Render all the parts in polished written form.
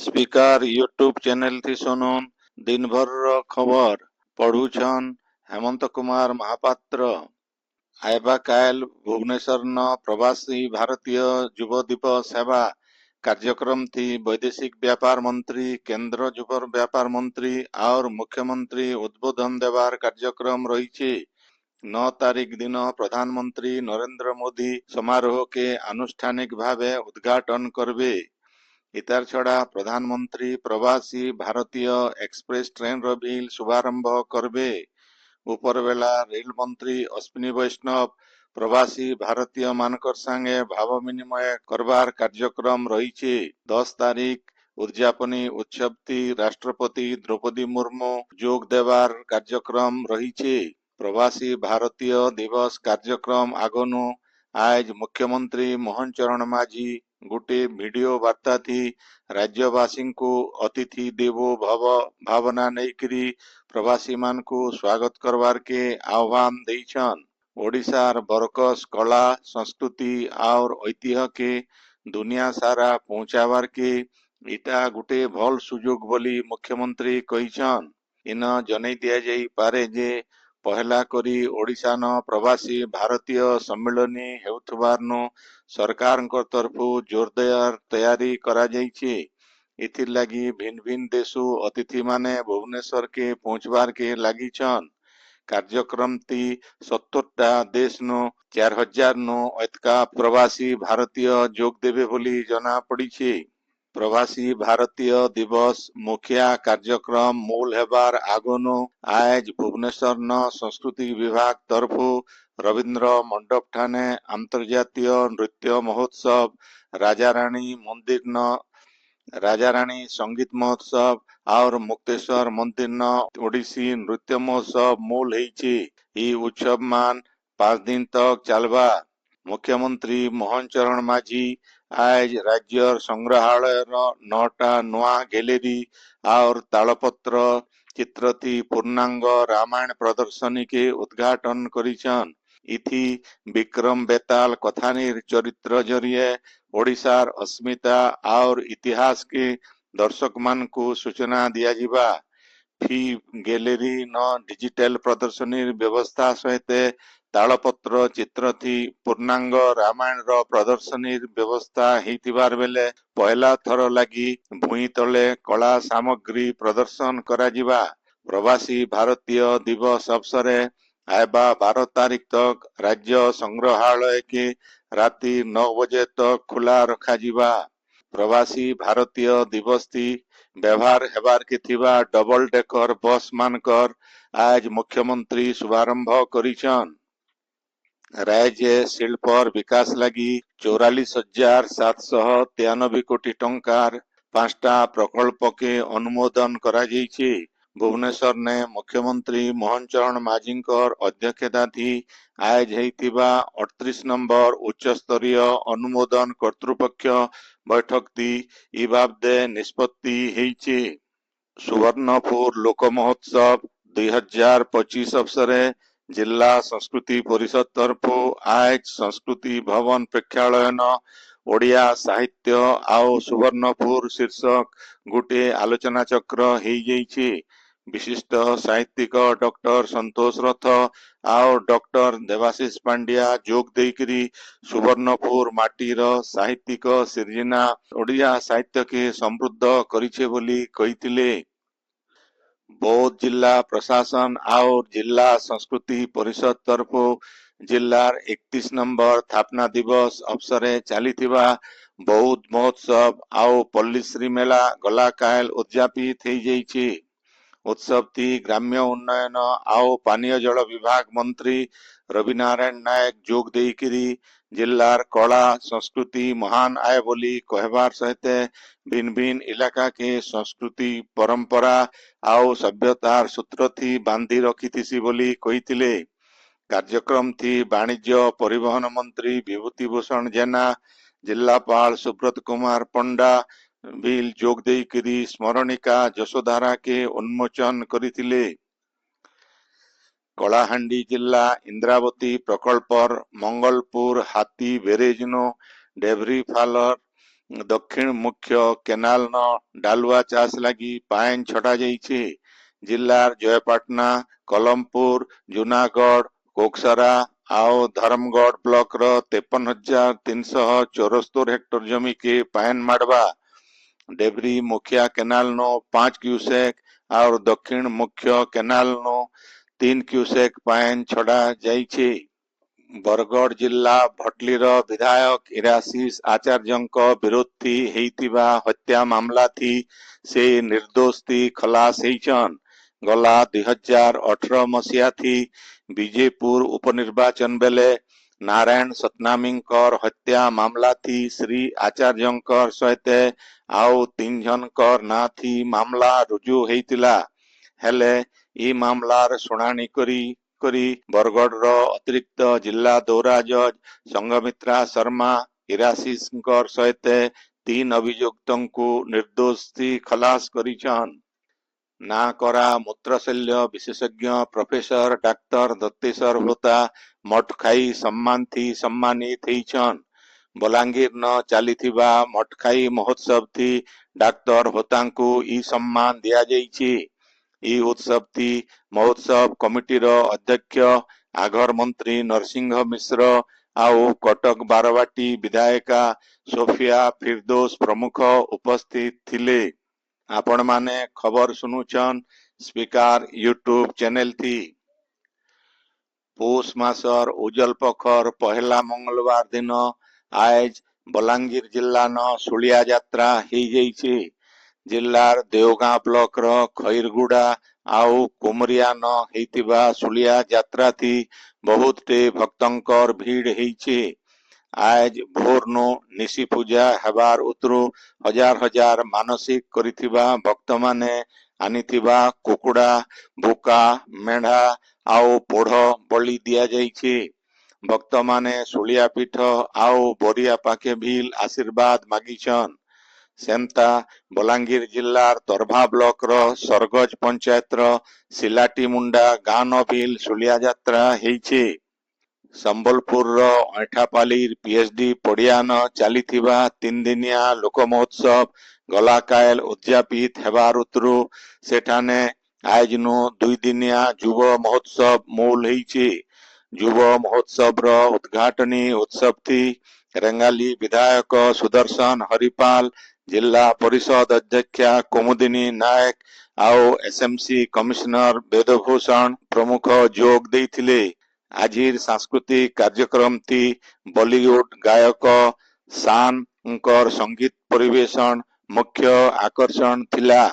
Speaker YouTube channel थी सुनुन दिन भर खबर पढ़ुछन हेमंत कुमार महापात्र। आयबा कायल भुवनेश्वर न प्रवासी भारतीय युव दिवस सेवा कार्यक्रम थी वैदेशिक व्यापार मंत्री केंद्र युव व्यापार मंत्री और मुख्यमंत्री उद्बोधन देवार कार्यक्रम रही। 9 तारीख दिन प्रधानमंत्री नरेंद्र मोदी समारोह के आनुष्ठानिक भावे उद्घाटन करबे। इतार छड़ा प्रधानमंत्री प्रवासी भारतीय एक्सप्रेस ट्रेन भी शुभारंभ करबे। उपरबेला रेल मंत्री अश्विनी वैष्णव प्रवासी भारतीय मानकर संगे भाव विनिमय करबार कार्यक्रम रही। 10 तारीख उद्यापनी उत्सव थी राष्ट्रपति द्रौपदी मुर्मू जोग देवार कार्यक्रम रही। प्रवासी भारतीय दिवस कार्यक्रम आगनु आज मुख्यमंत्री मोहन चरण माझी गोटे वीडियो वार्ता थी राज्यवासी को अतिथि देवो भव भावना नैकरी प्रवासी मान को स्वागत करवार के आह्वान देछन। ओडिशार बरकस कला संस्कृति और ऐतिह्य के दुनिया सारा पहुंचावार के इटा गोटे भल सुजोग बोली मुख्यमंत्री कहिछन। इन जनै दिया जाई पारे जे पहला करी ओडिशा न प्रवासी भारतीय सम्मिलनी हेउथबारनु सरकार तरफु जोरदार तैयारी करा जाइछे। इथिर लगी भिन्न भिन्न देशु अतिथि माने भुवनेश्वर के पहुंचबार के लगी छन। कार्यक्रम ती 70टा देश नो 4000 नो एतका प्रवासी भारतीय जोग देवे बोली जना पड़ी छे। प्रवासी भारतीय दिवस मुखिया कार्यक्रम मूल हेबार आगनु आज भुवनेश्वर न संस्कृति विभाग तरफु रविंद्र मंडप ठाने अंतर्जातीय नृत्य महोत्सव राजाराणी मंदिर न राजाराणी संगीत महोत्सव और मुक्तेश्वर मंदिर न ओडिसी नृत्य महोत्सव मूल है। ई उत्सव मान 5 दिन तक चलबा। मुख्यमंत्री मोहन चरण माझी आज राज्य संग्रहालय 9टा नुआ गैलेरी और तालपत्र चित्र थी पूर्णांग रामायण प्रदर्शनी के उद्घाटन करिछन। इथि विक्रम बेताल कथानीर चरित्र जरिए ओडिशार अस्मिता और इतिहास के दर्शक मान को सूचना दिया जिबा। फी गैलेरी न डिजिटल प्रदर्शनी व्यवस्था सहित तालपत्र चित्र थी पूर्णांग रामायण रो प्रदर्शनी व्यवस्था हेतिबार बेले पहला थर लगी भूई तले कला सामग्री प्रदर्शन करा जिबा। प्रवासी भारतीय दिवस अवसरे आयबा 12 तारीख तक राज्य संग्रहालय के राति 9 बजे तक खुला रखा जिबा। प्रवासी भारतीय दिवस थी व्यवहार हेबार के थिबा डबल डेकर बस मानकर आज मुख्यमंत्री शुभारंभ करिछन। राज्य शिल्पर विकास लगी 44,793 कोटी टंकार 5टा प्रकल्प के अनुमोदन करा जाइछे। भुवनेश्वर ने मुख्यमंत्री मोहन चरण माझींकर अध्यक्षता थी आज हेतिबा 38 नंबर उच्च स्तरीय अनुमोदन कर्तृपक्ष बैठक थी ई बाबदे निष्पत्ति हेइछे। सुवर्णपुर लोक महोत्सव 2025 अवसरे जिला संस्कृति परिषद तरफु आज संस्कृति भवन प्रेक्षालय न ओडिया साहित्य आउ सुवर्णपुर शीर्षक गोटे आलोचना चक्र हो जाइछे। विशिष्ट साहित्यिक डॉक्टर संतोष रथ और डॉक्टर देवाशीष पांड्या जोग देकरी सुवर्णपुर माटीर साहित्यिक सिर्जना ओडिया साहित्य के समृद्ध करिछे बोली कहिथिले। बौद्ध जिला प्रशासन और जिला संस्कृति परिषद तरफु जिलार 31 नंबर स्थापना दिवस अवसरे चलीथिबा बौद्ध महोत्सव आउ पल्लीश्री मेला गला कायल उद्यापित हो जाइछे। उत्सव थी ग्राम्य उन्नयन आउ पानीय जल विभाग मंत्री रविनारायण नायक जोग देकरी जिलार कला संस्कृति महान आय बोली कहबार सहित भिन्न भिन्न इलाका के संस्कृति परंपरा आउ सभ्यतार सूत्र थी बांधी रखी बोली कहिथिले। कार्यक्रम थी वाणिज्य परिवहन मंत्री विभूति भूषण जेना जिलापाल सुब्रत कुमार पंडा बिल जोग देकरी स्मरणिका यशोधारा के उन्मोचन करिथिले। कलाहांडी जिला इंद्रावती प्रकल्पर मंगलपुर हाथी बेरेजनो डेभरी फालर दक्षिण मुख्य केनाल न डालुआ चाष लगी पाइन छटा जाइछे। जिल्लार जयपाटना, कलमपुर, जूनागढ़, कोकसरा ଆଉ धर्मगढ़ ब्लॉक ର 53,374 हेक्टर जमी के पाइन माडवा। डेबरी मुखिया केनाल नो 5 क्यूसेक और दक्षिण मुख्य केनाल नो 3 क्यूसेक पाइन छड़ा जाइछे। बरगढ़ जिला भटलीर विधायक इराशीष आचार्यଙ୍କ विरोधी हेइतिबा हत्या मामला थी से निर्दोष थी खलास हेइछन। गला 2018 मसीहा थी बीजेपुर उपनिर्वाचन बेले नारायण सतनामींकर हत्या मामला थी श्री आचार्यंकर सहित आउ 3 जनकर ना थी मामला रुजु हेइतिला। हेले ई मामलार शुणाणी करी बरगढ़ अतिरिक्त जिला दौरा जज संघमित्रा शर्मा इराशीषकर सहित 3 अभियुक्तଙ୍କୁ निर्दोष थी खलास करिछन। ना करा मूत्रशल्य विशेषज्ञ प्रोफेसर डाक्तर दत्तेश्वर होता मठखाई सम्मान थी सम्मानित हेइछन। बलांगीर न चालिथिबा मठखाई महोत्सव थी डाक्तर होतांकु ई सम्मान दिया जाइछी। ई उत्सव थी महोत्सव कमिटीर अध्यक्ष आघर मंत्री नरसिंह मिश्र आउ कटक बारवाटी विधायिका सोफिया फिरदोस प्रमुख उपस्थित थिले। आपण माने खबर सुनुछन स्पीकर यूट्यूब चैनल थी। पौष मासर उजल पखर पहला मंगलवार दिन आज बलांगीर जिला न सुलिया यात्रा हो जाइछे। जिल्लार देवगां ब्लॉक रो खैरगुड़ा आउ कुमरिया न हेइतिबा सुलिया यात्रा थी बहुत टे भक्तंकर भीड़ हेइछे। आज भोर नो निशी पूजा हेबार उतरु हजार हजार मानसिक करिथिबा भक्त माने आनिथिबा कुकुड़ा बुका मेढ़ा आउ पोढ़ बलि दिया जाइछे। भक्त माने सुलिया पीठ आउ बोरिया पाखे भील आशीर्वाद मागिछन। सेमता बलांगीर जिल्लार तरभा ब्लॉक रो सरगज पंचायत रो सिलाटी मुंडा गाँ न भील सुलिया यात्रा हेइछे। संबलपुर रो ऐठापालीर पीएचडी पड़िया न चालिथिबा 3 दिनिया लोक महोत्सव गला कायल उद्यापित हेबार उतरु सेठाने आज नु 2 दिनिया युव महोत्सव मूल हेइछे। युव महोत्सव रो उद्घाटनी उत्सव थी रेंगाली विधायक सुदर्शन हरिपाल, जिला परिषद अध्यक्षा कुमुदिनी नायक आउ एसएमसी कमिश्नर वेदभूषण प्रमुख जोग देइथिले। आजिर सांस्कृतिक कार्यक्रम थी बॉलीवुड गायक शान संगीत परिवेशन मुख्य आकर्षण थिला।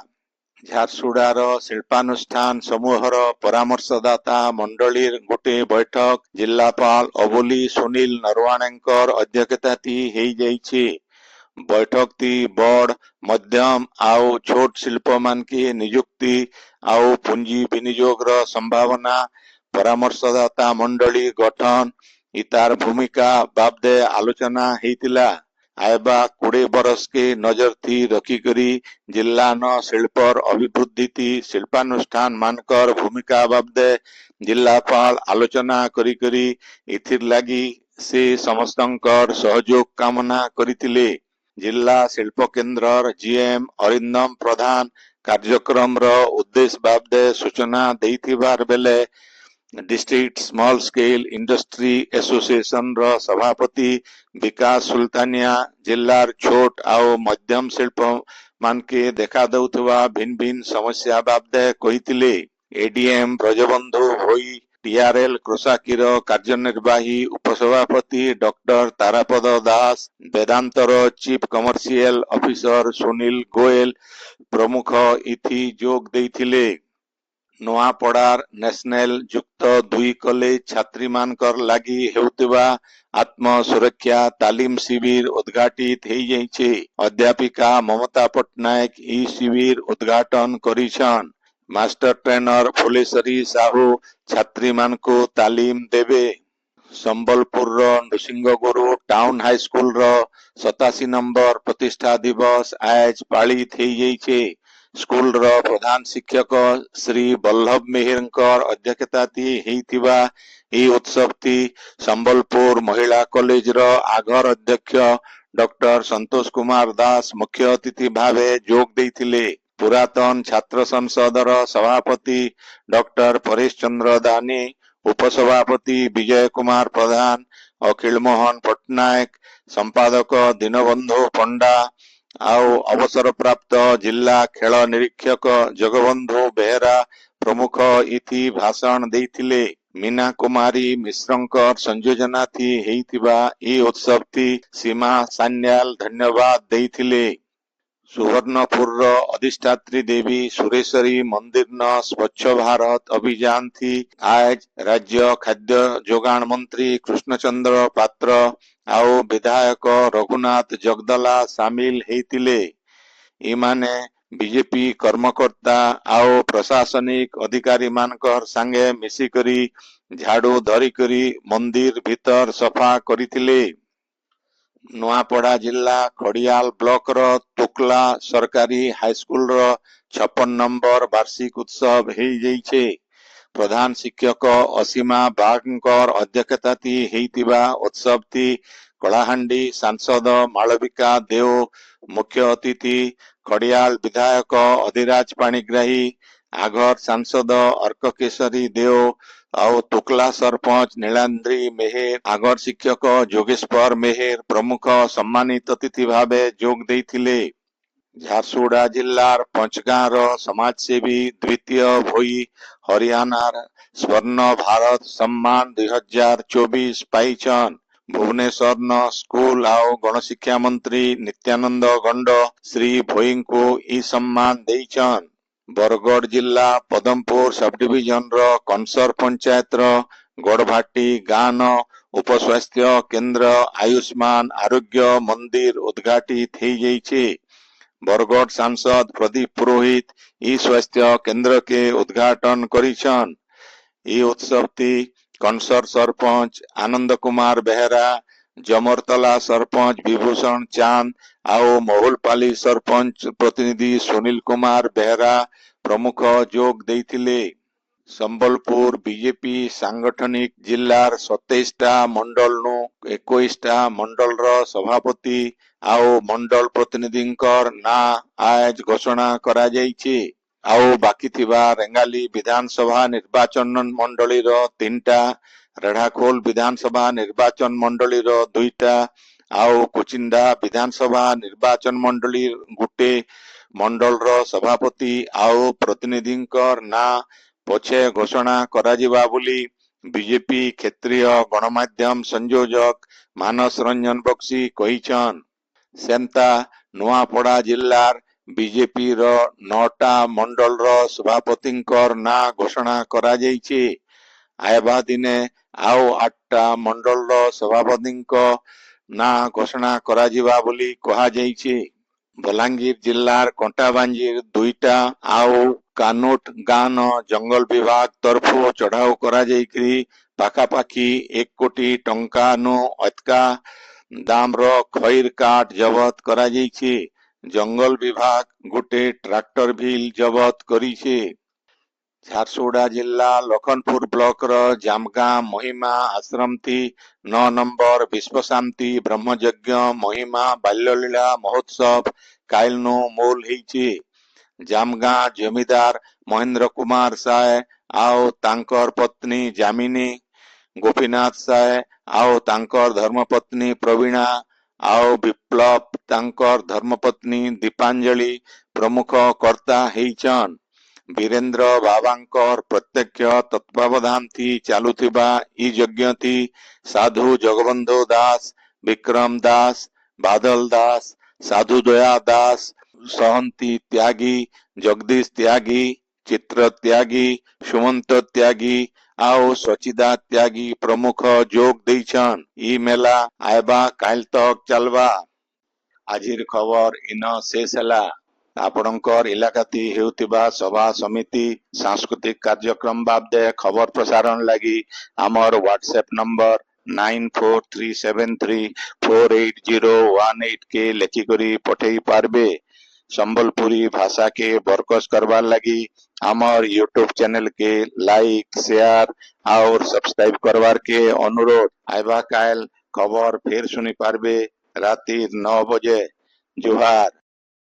झारसुड़ार शिल्पानुष्ठान समूहर परामर्शदाता मंडलीर गोटे बैठक जिलापाल अबोली सुनील नरवाणेंकर अध्यक्षता थी हेइ जाइछे। बैठक थी बड़ मध्यम आउ छोट शिल्प मान की नियुक्ति आउ पूंजी विनियोग रो संभावना परामर्शदाता मंडली गठन इतार भूमिका बाबदे आलोचना हेतिला। आयबा 20 बरस के नजर थी रखी करी जिला न शिल्पर अभिवृद्धि थी शिल्पानुष्ठान मानकर भूमिका बाबदे जिलापाल आलोचना करी करी इथिर लागी से समस्तंकर सहयोग कामना करितिले। जिला शिल्प केन्द्र जीएम अरिंदम प्रधान कार्यक्रम रो उद्देश्य बाबदे सूचना देइथिबार बेले district small scale industry association रो सभापति विकास सुल्तानिया जिल्लार छोट आउ मध्यम शिल्प मान के देखा दउथवा भिन्न भिन्न समस्या बाबदे कहितिले। एडीएम ब्रजबंधु होई टीआरएल क्रोसाकीर कार्यनिर्वाही उपसभापति डॉक्टर तारापद दास, वेदांतर chief commercial officer Sunil Goyal प्रमुख इथि जोग देइथिले। नोआपड़ार नेशनल युक्त 2 कॉलेज छात्री मानकर लागी हेउतिबा आत्म सुरक्षा तालीम शिविर उद्घाटित हेइ जाइछे। अध्यापिका ममता पटनायक ई शिविर उद्घाटन करिछन। मास्टर ट्रेनर फुलेश्वरी साहू छात्री मानकु तालीम देबे। संबलपुर रो नृसिंहगुरु टाउन हाई स्कूल रो 87 नंबर प्रतिष्ठा दिवस आज पालित हेइ जाइछे। स्कूल रो प्रधान शिक्षक श्री बल्लभ मेहरकर अध्यक्षता थी हेइतिबा ई उत्सव थी संबलपुर महिला कॉलेज रो आघर अध्यक्ष डॉक्टर संतोष कुमार दास मुख्य अतिथि भावे जोग देइथिले। पुरातन छात्र संसदर सभापति डॉक्टर परेश चंद्र दानी, उपसभापति विजय कुमार प्रधान, अखिल मोहन पट्टनायक, संपादक दीनबंधु पंडा आउ अवसर प्राप्त जिला खेल निरीक्षक जगबंधु बेहेरा प्रमुख इथि भाषण देइथिले। मीना कुमारी मिश्रंकर संयोजना थी हेइथिबा ई उत्सव थी सीमा सान्याल धन्यवाद देइथिले। सुवर्णपुर अधिष्ठात्री देवी सुरेश्वरी मंदिर न स्वच्छ भारत अभियान थी आज राज्य खाद्य जोगाण मंत्री कृष्णचंद्र पात्र आउ विधायक रघुनाथ जगदला सामिल हेइथिले। इमाने बीजेपी कर्मकर्ता आउ प्रशासनिक अधिकारी मानकर संगे मिसिकरी झाड़ू धरिकरी मंदिर भीतर सफा करिथिले। नुआपड़ा जिला खड़ियाल ब्लॉक रो तुकला सरकारी हाईस्कूल रो 56 नंबर वार्षिक उत्सव हेई जाइछे। प्रधान शिक्षक असीमा बागंकर अध्यक्षता थी हेइतिबा उत्सव थी कलाहांडी सांसद मालविका देव मुख्य अतिथि, खड़ियाल विधायक अधिराज पाणिग्राही, आघर सांसद अर्ककेशरी देव और तुकला सरपंच नीलाद्री मेहेर, आगर शिक्षक जोगेश्वर मेहेर प्रमुख सम्मानित अतिथि भावे जोग देइथिले। झारसुगुड़ा जिल्लार पंचगाँर समाजसेवी द्वितीय भोई हरियाणार स्वर्ण भारत सम्मान 2024 पाइछन। भुवनेश्वर न स्कूल आउ गणशिक्षा मंत्री नित्यानंद गंड श्री भोई को ई सम्मान देइछन। बरगढ़ जिला पदमपुर सब डिविजन रो कंसर पंचायत रो गड़भाटी गाँ न उपस्वास्थ्य केंद्र आयुष्मान आरोग्य मंदिर उद्घाटित हेई जाइछे। बरगढ़ सांसद प्रदीप पुरोहित ई स्वास्थ्य केंद्र के उद्घाटन करिछन। ई उत्सव थी कंसर सरपंच आनंद कुमार बेहेरा, जमरतला सरपंच विभूषण चांद आउ महुलपाली सरपंच प्रतिनिधि सुनील कुमार बेहेरा प्रमुख जोग देइथिले। संबलपुर बीजेपी सांगठनिक जिल्लार 27 टा मंडल नु 21 टा मंडल रो सभापति आउ मंडल प्रतिनिधिंकर ना आज घोषणा करा जाइछे। आउ बाकी थिबा रेंगाली विधानसभा निर्वाचन मंडली रो 3 टा, रेढ़ाखोल विधानसभा निर्वाचन मंडली रो 2 टा आउ कुचिंडा विधानसभा निर्वाचन मंडली गुटे मंडल रो सभापति आउ प्रतिनिधिंकर ना पछे घोषणा कराजिबा बोली बीजेपी क्षेत्रीय गणमाध्यम संयोजक मानस रंजन बक्सी कहिछन। सेमता नुआपड़ा जिल्लार बीजेपी रो 9 टा मंडल रो सभापतिंकर ना घोषणा करा जाइछे। आयबा दिने आउ 8 टा मंडल रो सभापतिंक ना घोषणा कराजिबा बोली कहा जाइछे। बलांगीर जिल्लार कंटाबांजीर 2 टा आउ कानोट गाँ न जंगल विभाग तरफो चढ़ाऊ करा जाइकरी पाखापाखी 1 कोटी टंका नु अतका दाम रो खैर काट जबत करा जाइछे। जंगल विभाग गोटे ट्रैक्टर भी जबत करिछे। झारसुगुड़ा जिला लखनपुर ब्लॉक रो जामगाँ महिमा आश्रम थी 9 नंबर विश्व शांति ब्रह्मयज्ञ महिमा बाल्यलीला महोत्सव काइल नु मूल हेइछे। जामगाँ जमीदार महेंद्र कुमार साय आउ तांकर पत्नी जामिनी, गोपीनाथ साय आउ तांकर धर्मपत्नी प्रवीणा आउ विप्लव तांकर धर्मपत्नी दीपांजलि प्रमुख कर्ता हेइछन। वीरेंद्र बाबांकर प्रत्यक्ष तत्वावधान थी चालुथिबा ई यज्ञ थी साधु जगबंधु दास, विक्रम दास, बादल दास, साधु दया दास, सहंती त्यागी, जगदीश त्यागी, चित्र त्यागी, सुमंत त्यागी आउ सचिदा त्यागी प्रमुख जोग देइछन। ई मेला आयबा काल तक चलबा। आजिर खबर इन शेष हला। आपणकर इलाकाती हेउतिबा सभा समिति सांस्कृतिक कार्यक्रम बाबदे खबर प्रसारण लगी आमर व्हाट्सएप नंबर 9437348018 के लेखिकरी पठेई पारबे। संबलपुरी भाषा के बरकस करवार लगी आमर यूट्यूब चैनल के लाइक शेयर और सब्सक्राइब करवार के अनुरोध। आइबा काल खबर फिर सुनी पारबे। রাত্রির 9 बजे। जोहार।